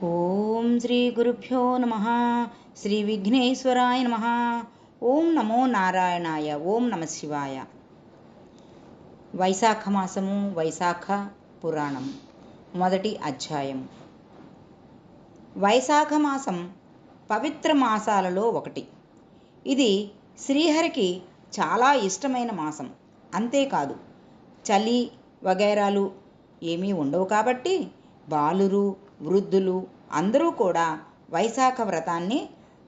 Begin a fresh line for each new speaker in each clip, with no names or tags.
ఓం శ్రీ గురుభ్యో నమ. శ్రీ విఘ్నేశ్వరాయ నమ. ఓం నమో నారాయణాయ. ఓం నమ శివాయ. వైశాఖ మాసము, వైశాఖ పురాణము, మొదటి అధ్యాయం. వైశాఖ మాసం పవిత్ర మాసాలలో ఒకటి. ఇది శ్రీహరికి చాలా ఇష్టమైన మాసం. అంతేకాదు, చలి వగైరాలు ఏమీ ఉండవు కాబట్టి బాలురు, వృద్ధులు అందరూ కూడా వైశాఖ వ్రతాన్ని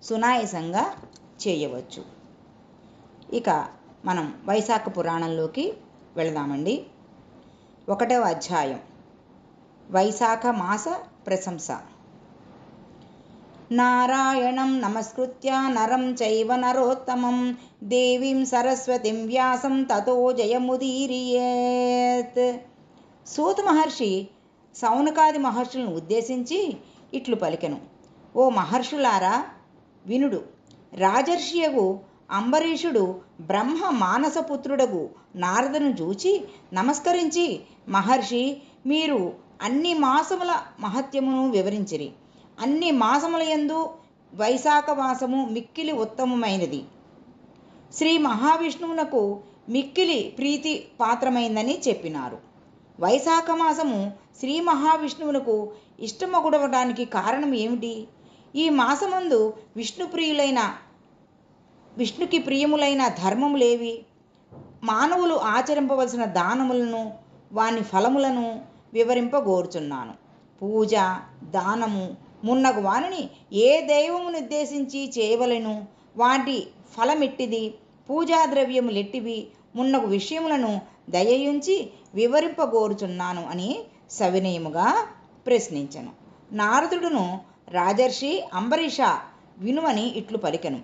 సునాయాసంగా చేయవచ్చు. ఇక మనం వైశాఖ పురాణంలోకి వెళదామండి. 1వ అధ్యాయం, వైశాఖ మాస ప్రశంస. నారాయణం నమస్కృత్య నరం చైవ నరోత్తమం దేవీం సరస్వతిం వ్యాసం తతో జయముదీరయేత్. సూత మహర్షి సౌనకాది మహర్షులను ఉద్దేశించి ఇట్లు పలికెను. ఓ మహర్షులారా, వినుడు. రాజర్షియగు అంబరీషుడు బ్రహ్మ మానసపుత్రుడగు నారదును చూచి నమస్కరించి, మహర్షి, మీరు అన్ని మాసముల మహత్యమును వివరించిరి. అన్ని మాసములయందు వైశాఖ మాసము మిక్కిలి ఉత్తమమైనది. శ్రీ మహావిష్ణువునకు మిక్కిలి ప్రీతి పాత్రమైందని చెప్పినారు. వైశాఖ మాసము శ్రీ మహావిష్ణువునకు ఇష్టమగుడవడానికి కారణం ఏమిటి? ఈ మాసమందు విష్ణుకి ప్రియములైన ధర్మములేవి? మానవులు ఆచరింపవలసిన దానములను, వాని ఫలములను వివరింపగోరుచున్నాను. పూజ, దానము మున్నగు వానిని ఏ దైవమును ఉద్దేశించి చేయవలెను? వాటి ఫలమెట్టిది? పూజా ద్రవ్యములెట్టివి? మున్నగు విషయములను దయయుంచి వివరింపగోరుచున్నాను అని సవినయముగా ప్రశ్నించెను. నారదుడును, రాజర్షి అంబరీష, వినుమని ఇట్లు పలికెను.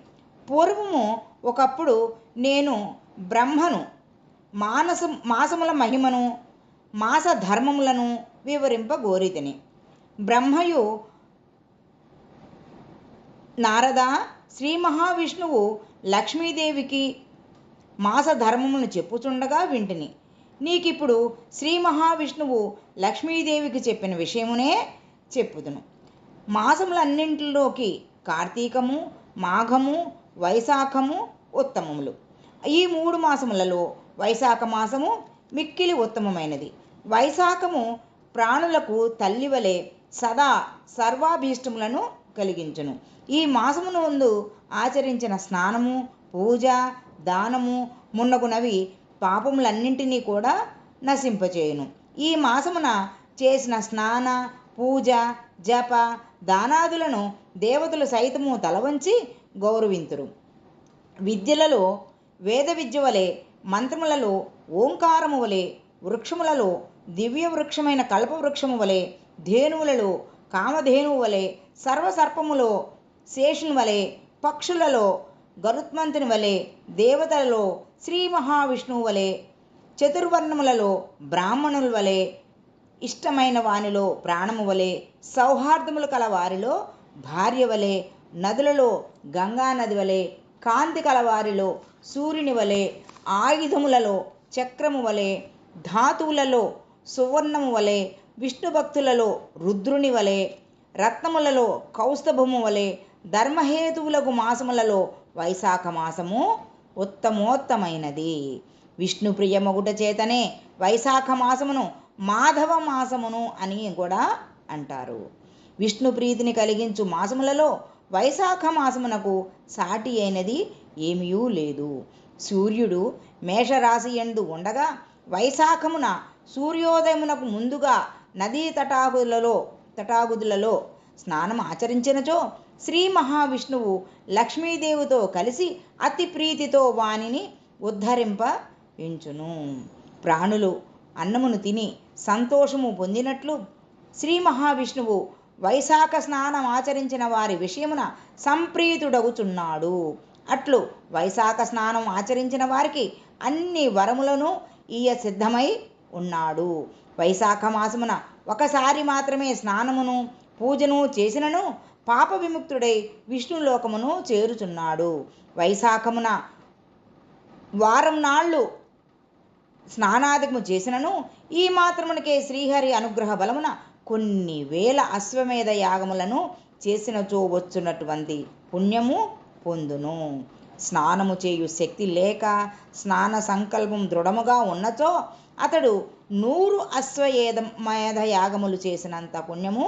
పూర్వము ఒకప్పుడు నేను బ్రహ్మను మాసముల మహిమను, మాస ధర్మములను వివరింపగోరితిని. బ్రహ్మయు, నారద, శ్రీ మహావిష్ణువు లక్ష్మీదేవికి మాస ధర్మములను చెప్పుచుండగా వింటిని. నీకిప్పుడు శ్రీ మహావిష్ణువు లక్ష్మీదేవికి చెప్పిన విషయమునే చెప్పుదును. మాసములన్నింటిలోకి కార్తీకము, మాఘము, వైశాఖము ఉత్తమములు. ఈ 3 మాసములలో వైశాఖ మాసము మిక్కిలి ఉత్తమమైనది. వైశాఖము ప్రాణులకు తల్లివలే సదా సర్వాభీష్టములను కలిగించును. ఈ మాసమునందు ఆచరించిన స్నానము, పూజ, దానము మున్నగునవి పాపములన్నింటినీ కూడా నశింపచేయును. ఈ మాసమున చేసిన స్నాన, పూజ, జప, దానాదులను దేవతలు సైతము తలవంచి గౌరవింతురు. విద్యలలో వేద విద్య వలె, మంత్రములలో ఓంకారము వలె, వృక్షములలో దివ్య వృక్షమైన కల్పవృక్షము వలె, ధేనువులలో కామధేనువు వలె, సర్వసర్పములో శేషుని వలె, పక్షులలో గరుత్మంతుని వలె, దేవతలలో శ్రీ మహావిష్ణువు వలె, చతుర్వర్ణములలో బ్రాహ్మణుల వలె, ఇష్టమైన వానిలో ప్రాణము వలె, సౌహార్దములు కల వారిలో భార్య వలె, నదులలో గంగానది వలె, కాంతి కలవారిలో సూర్యుని వలె, ఆయుధములలో చక్రము వలె, ధాతువులలో సువర్ణము వలె, విష్ణు భక్తులలో రుద్రుని వలె, రత్నములలో కౌస్తభము వలె, ధర్మహేతువులకు మాసములలో వైశాఖ మాసము ఉత్తమోత్తమైనది. విష్ణు ప్రియమగుట చేతనే వైశాఖ మాసమును మాధవ మాసమును అని కూడా అంటారు. విష్ణు ప్రీతిని కలిగించు మాసములలో వైశాఖ మాసమునకు సాటి అయినది ఏమీ లేదు. సూర్యుడు మేషరాశి యందు ఉండగా వైశాఖమున సూర్యోదయమునకు ముందుగా నదీ తటాగుదులలో స్నానం ఆచరించినచో శ్రీ మహావిష్ణువు లక్ష్మీదేవితో కలిసి అతి ప్రీతితో వానిని ఉద్ధరింపయించును. ప్రాణులు అన్నమును తిని సంతోషము పొందినట్లు శ్రీ మహావిష్ణువు వైశాఖ స్నానం ఆచరించిన వారి విషయమున సంప్రీతుడగుచున్నాడు. అట్లు వైశాఖ స్నానం ఆచరించిన వారికి అన్ని వరములను ఈయ సిద్ధమై ఉన్నాడు. వైశాఖ మాసమున ఒకసారి మాత్రమే స్నానమును, పూజను చేసినను పాప విముక్తుడై విష్ణులోకమును చేరుచున్నాడు. వైశాఖమున వారం నాళ్ళు స్నానాధికము చేసినను ఈ మాత్రమునకే శ్రీహరి అనుగ్రహ బలమున కొన్ని వేల అశ్వమేధ యాగములను చేసినచో వచ్చున్నటువంటి పుణ్యము పొందును. స్నానము చేయు శక్తి లేక స్నాన సంకల్పం దృఢముగా ఉన్నచో అతడు 100 అశ్వమేధ యాగములు చేసినంత పుణ్యము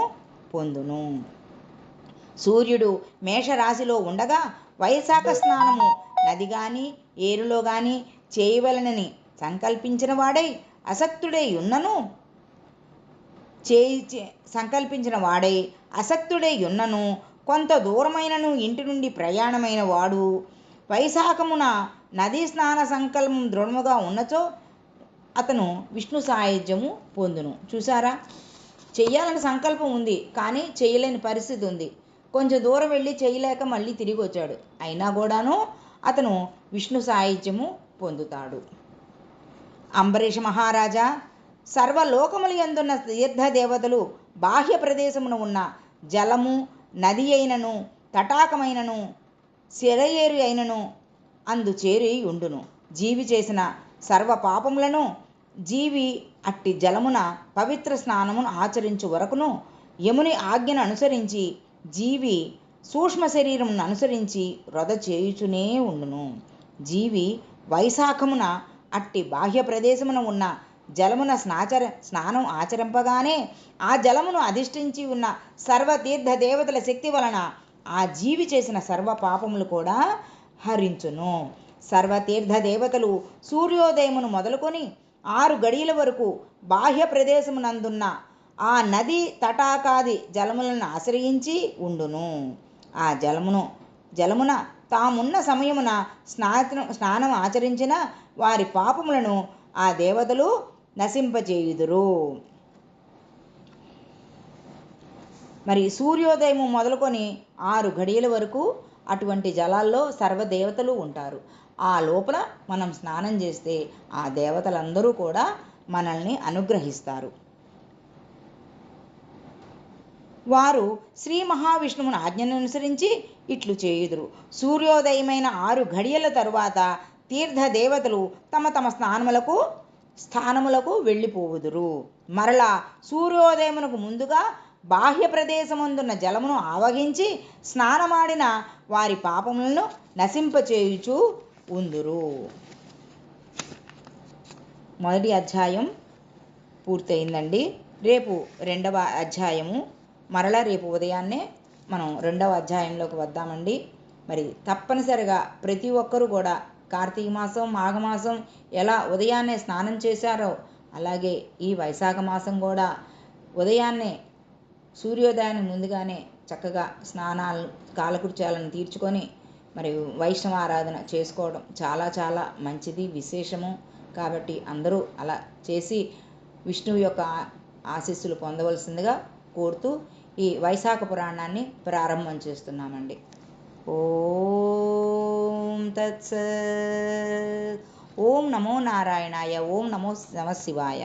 పొందును. సూర్యుడు మేషరాశిలో ఉండగా వైశాఖ స్నానము నది గాని ఏరులో గాని చేయవలనని సంకల్పించిన వాడై అసక్తుడై ఉన్నను కొంత దూరమైనను ఇంటి నుండి ప్రయాణమైన వాడు వైశాఖమున నదీ స్నాన సంకల్పం దృఢముగా ఉన్నచో అతను విష్ణు సాయుధ్యము పొందును. చూసారా, చెయ్యాలని సంకల్పం ఉంది కానీ చేయలేని పరిస్థితి ఉంది. కొంచెం దూరం వెళ్ళి చేయలేక మళ్ళీ తిరిగి వచ్చాడు. అయినా కూడాను అతను విష్ణు సాయుధ్యము పొందుతాడు. అంబరీష మహారాజా, సర్వలోకములు యందున్న తీర్థదేవతలు బాహ్య ప్రదేశమున ఉన్న జలము, నది అయినను తటాకమైనను సెలయేరు అయినను అందు చేరి ఉండును. జీవి చేసిన సర్వ పాపములను జీవి అట్టి జలమున పవిత్ర స్నానమును ఆచరించు వరకును యముని ఆజ్ఞను అనుసరించి జీవి సూక్ష్మ శరీరమును అనుసరించి వ్రత చేయుచునే ఉండును. జీవి వైశాఖమున అట్టి బాహ్య ప్రదేశమున ఉన్న జలమున స్నానం ఆచరింపగానే ఆ జలమును అధిష్ఠించి ఉన్న సర్వతీర్థ దేవతల శక్తి వలన ఆ జీవి చేసిన సర్వ పాపములు కూడా హరించును. సర్వతీర్థ దేవతలు సూర్యోదయమును మొదలుకొని 6 గడియల వరకు బాహ్య ప్రదేశమునందున్న ఆ నది తటాకాది జలములను ఆశ్రయించి ఉండును. ఆ జలమున తామున్న సమయమున స్నానం ఆచరించిన వారి పాపములను ఆ దేవతలు నశింపచేయుదురు. మరి సూర్యోదయము మొదలుకొని 6 గడియల వరకు అటువంటి జలాల్లో సర్వదేవతలు ఉంటారు. ఆ లోపల మనం స్నానం చేస్తే ఆ దేవతలందరూ కూడా మనల్ని అనుగ్రహిస్తారు. వారు శ్రీ మహావిష్ణువుని ఆజ్ఞను అనుసరించి ఇట్లు చేయుదురు. సూర్యోదయమైన 6 గడియల తరువాత తీర్థదేవతలు తమ తమ స్థానములకు వెళ్ళిపోవుదురు. మరలా సూర్యోదయమునకు ముందుగా బాహ్య ప్రదేశమందున్న జలమును ఆవహించి స్నానమాడిన వారి పాపములను నశింపచేయుచు ఉందురు. మొదటి అధ్యాయం పూర్తయిందండి. రేపు 2వ అధ్యాయము, మరలా రేపు ఉదయాన్నే మనం 2వ అధ్యాయంలోకి వద్దామండి. మరి తప్పనిసరిగా ప్రతి ఒక్కరూ కూడా కార్తీక మాసం, మాఘమాసం ఎలా ఉదయాన్నే స్నానం చేశారో అలాగే ఈ వైశాఖ మాసం కూడా ఉదయాన్నే సూర్యోదయానికి ముందుగానే చక్కగా స్నానాలు, కాలకృత్యాలను తీర్చుకొని మరి వైష్ణవ ఆరాధన చేసుకోవడం చాలా చాలా మంచిది, విశేషము. కాబట్టి అందరూ అలా చేసి విష్ణువు యొక్క ఆశీస్సులు పొందవలసిందిగా కోరుతూ ఈ వైశాఖ పురాణాన్ని ప్రారంభం చేస్తున్నామండి. ఓం తత్సత్. ఓం నమో నారాయణాయ. ఓం నమో నమః శివాయ.